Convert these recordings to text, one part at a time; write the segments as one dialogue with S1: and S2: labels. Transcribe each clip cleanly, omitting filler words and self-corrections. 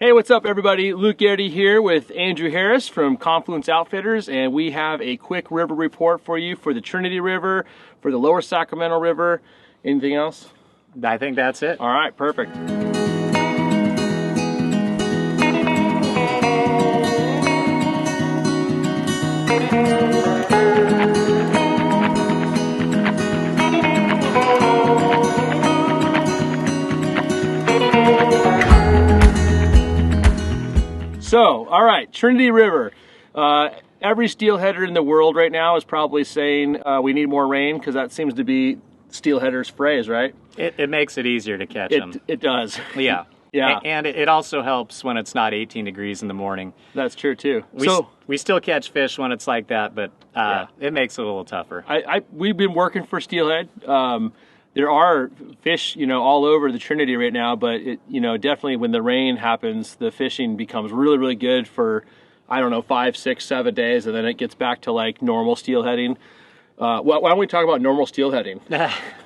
S1: Hey, what's up everybody? Luke Geraty here with Andrew Harris from Confluence Outfitters, and we have a quick river report for you for the Trinity River, for the Lower Sacramento River. Anything else?
S2: I think that's it.
S1: All right, perfect. So, all right, Trinity River. Every steelheader in the world right now is probably saying we need more rain, because that seems to be steelheaders' phrase, right?
S2: It makes it easier to catch them.
S1: It does.
S2: Yeah.
S1: Yeah.
S2: And it also helps when it's not 18 degrees in the morning.
S1: That's true too.
S2: We still catch fish when it's like that, but it makes it a little tougher.
S1: We've been working for steelhead. There are fish, all over the Trinity right now, but definitely when the rain happens, the fishing becomes really, really good for, 5, 6, 7 days, and then it gets back to like normal steelheading. Why don't we talk about normal steelheading?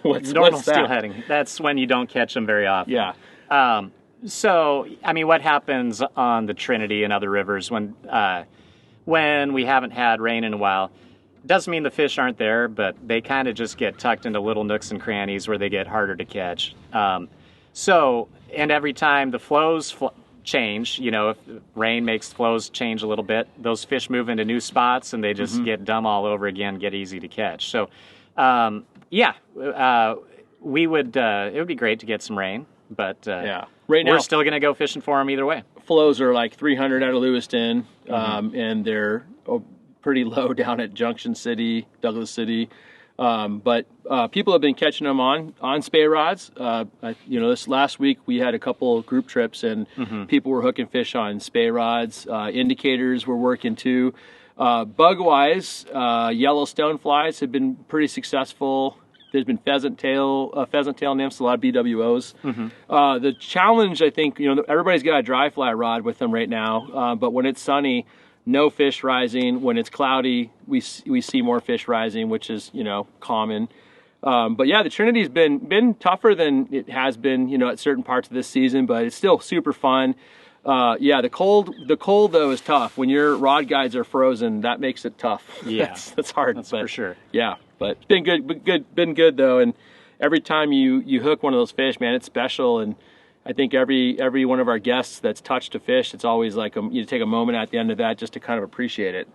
S2: What's steelheading? That's when you don't catch them very often.
S1: Yeah.
S2: So, what happens on the Trinity and other rivers when we haven't had rain in a while? Doesn't mean the fish aren't there, but they kind of just get tucked into little nooks and crannies where they get harder to catch. And every time the flows change, if rain makes flows change a little bit, those fish move into new spots and they just get dumb all over again, get easy to catch. So, it would be great to get some rain, but
S1: right now
S2: we're still going to go fishing for them either way.
S1: Flows are like 300 out of Lewiston, and they're pretty low down at Junction City, Douglas City. But people have been catching them on spey rods. This last week we had a couple group trips, and people were hooking fish on spey rods. Indicators were working too. Bug-wise, yellow stoneflies have been pretty successful. There's been pheasant tail nymphs, a lot of BWOs. The challenge, I think, everybody's got a dry fly rod with them right now, but when it's sunny, no fish rising. When it's cloudy, we see more fish rising, which is, common. But yeah, the Trinity's been tougher than it has been, at certain parts of this season, but it's still super fun. The cold though is tough. When your rod guides are frozen, that makes it tough.
S2: Yeah,
S1: that's hard.
S2: That's for sure.
S1: Yeah, but it's been good though. And every time you hook one of those fish, man, it's special. And I think every one of our guests that's touched a fish, it's always like you take a moment at the end of that just to kind of appreciate it.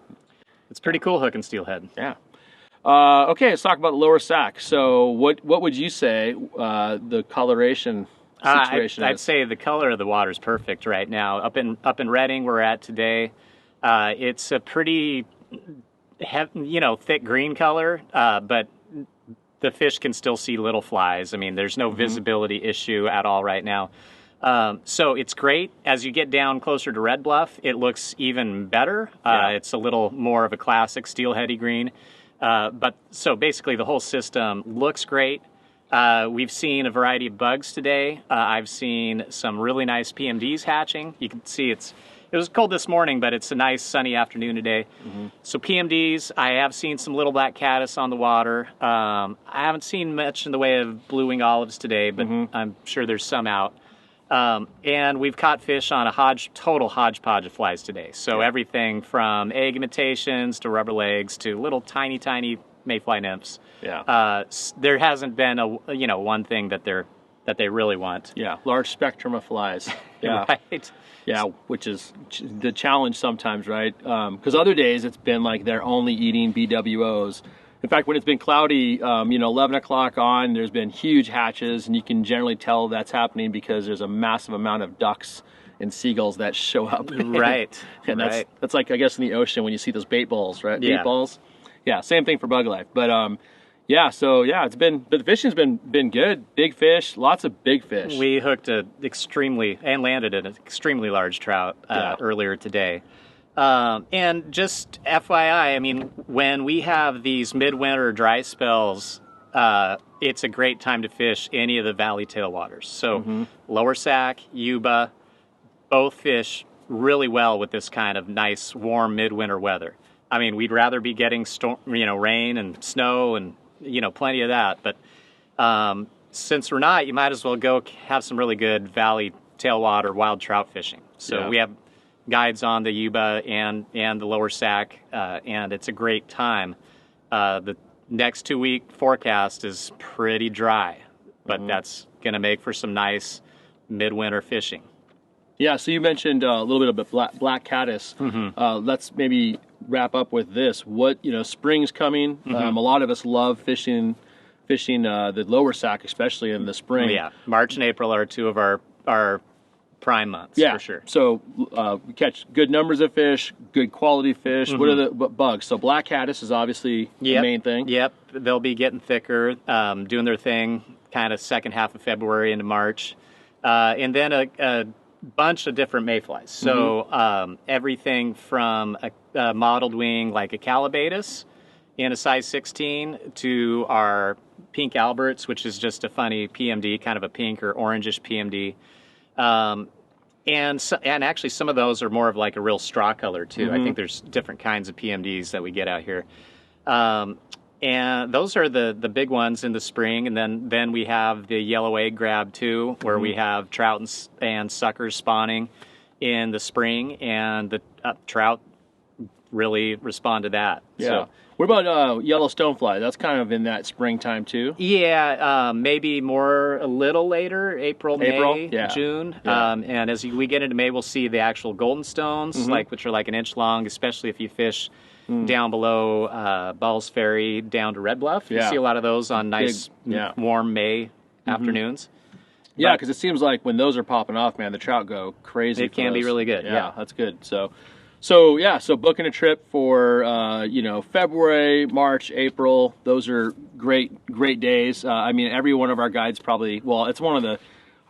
S2: It's pretty cool hooking steelhead.
S1: Yeah. Okay, let's talk about the Lower Sac. So what would you say the coloration situation
S2: I'd say the color of the water is perfect right now. Up in Redding, we're at today. It's a pretty thick green color, but the fish can still see little flies. There's no visibility issue at all right now. So it's great. As you get down closer to Red Bluff, it looks even better. It's a little more of a classic steelheady green. So basically the whole system looks great. We've seen a variety of bugs today. I've seen some really nice PMDs hatching. You can see it was cold this morning, but it's a nice sunny afternoon today. So PMDs, I have seen some little black caddis on the water. I haven't seen much in the way of blue-winged olives today, but I'm sure there's some out. And we've caught fish on a total hodgepodge of flies today. So everything from egg imitations to rubber legs to little tiny mayfly nymphs. There hasn't been one thing that they really want.
S1: Large spectrum of flies.
S2: Right.
S1: Yeah, which is the challenge sometimes, right? Because other days it's been like they're only eating BWOs. In fact, when it's been cloudy, 11 o'clock on, there's been huge hatches, and you can generally tell that's happening because there's a massive amount of ducks and seagulls that show up.
S2: Right.
S1: And that's like, I guess, in the ocean when you see those bait balls, right?
S2: Yeah.
S1: Bait balls. Yeah, same thing for bug life. But the fishing's been good. Big fish, lots of big fish.
S2: We hooked landed an extremely large trout earlier today. And just FYI, when we have these midwinter dry spells, it's a great time to fish any of the valley tailwaters. So Lower Sac, Yuba, both fish really well with this kind of nice, warm midwinter weather. We'd rather be getting rain and snow and plenty of that. But since we're not, you might as well go have some really good valley tailwater wild trout fishing. So
S1: Yeah.
S2: we have guides on the Yuba and the Lower Sac, and it's a great time. The next 2-week forecast is pretty dry, but that's going to make for some nice midwinter fishing.
S1: Yeah, so you mentioned a little bit about black caddis. Let's maybe wrap up with this. What, spring's coming. A lot of us love fishing the Lower Sac, especially in the spring.
S2: Yeah, March and April are two of our prime months, for sure.
S1: So we catch good numbers of fish, good quality fish. What are the bugs? So black caddis is obviously the main thing.
S2: Yep, they'll be getting thicker, doing their thing kind of second half of February into March. And then a bunch of different mayflies. So everything from a mottled wing like a calabatus in a size 16 to our pink Alberts, which is just a funny PMD, kind of a pink or orangish PMD. And actually some of those are more of like a real straw color too. I think there's different kinds of PMDs that we get out here. And those are the big ones in the spring. And then we have the yellow egg grab too, where we have trout and suckers spawning in the spring, and the trout really respond to that.
S1: Yeah.
S2: So,
S1: what about yellow stonefly? That's kind of in that springtime too.
S2: yeah, maybe a little later, April, May,
S1: yeah.
S2: June.
S1: Yeah.
S2: And as we get into May, we'll see the actual golden stones, which are like an inch long, especially if you fish down below Ball's Ferry down to Red Bluff. You see a lot of those on nice, warm May afternoons.
S1: Yeah, because it seems like when those are popping off, man, the trout go crazy.
S2: It can be really good. Yeah,
S1: that's good. So booking a trip for February, March, April. Those are great days. I mean, every one of our guides probably. Well, it's one of the.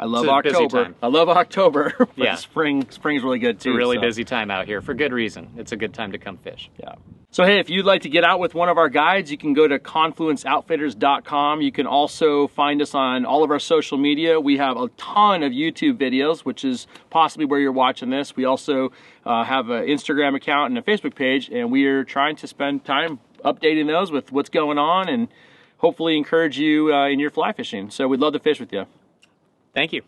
S1: I love October. I love October. But spring's really good too.
S2: It's a really busy time out here for good reason. It's a good time to come fish.
S1: Yeah. So hey, if you'd like to get out with one of our guides, you can go to confluenceoutfitters.com. You can also find us on all of our social media. We have a ton of YouTube videos, which is possibly where you're watching this. We also have an Instagram account and a Facebook page, and we are trying to spend time updating those with what's going on and hopefully encourage you in your fly fishing. So we'd love to fish with you.
S2: Thank you.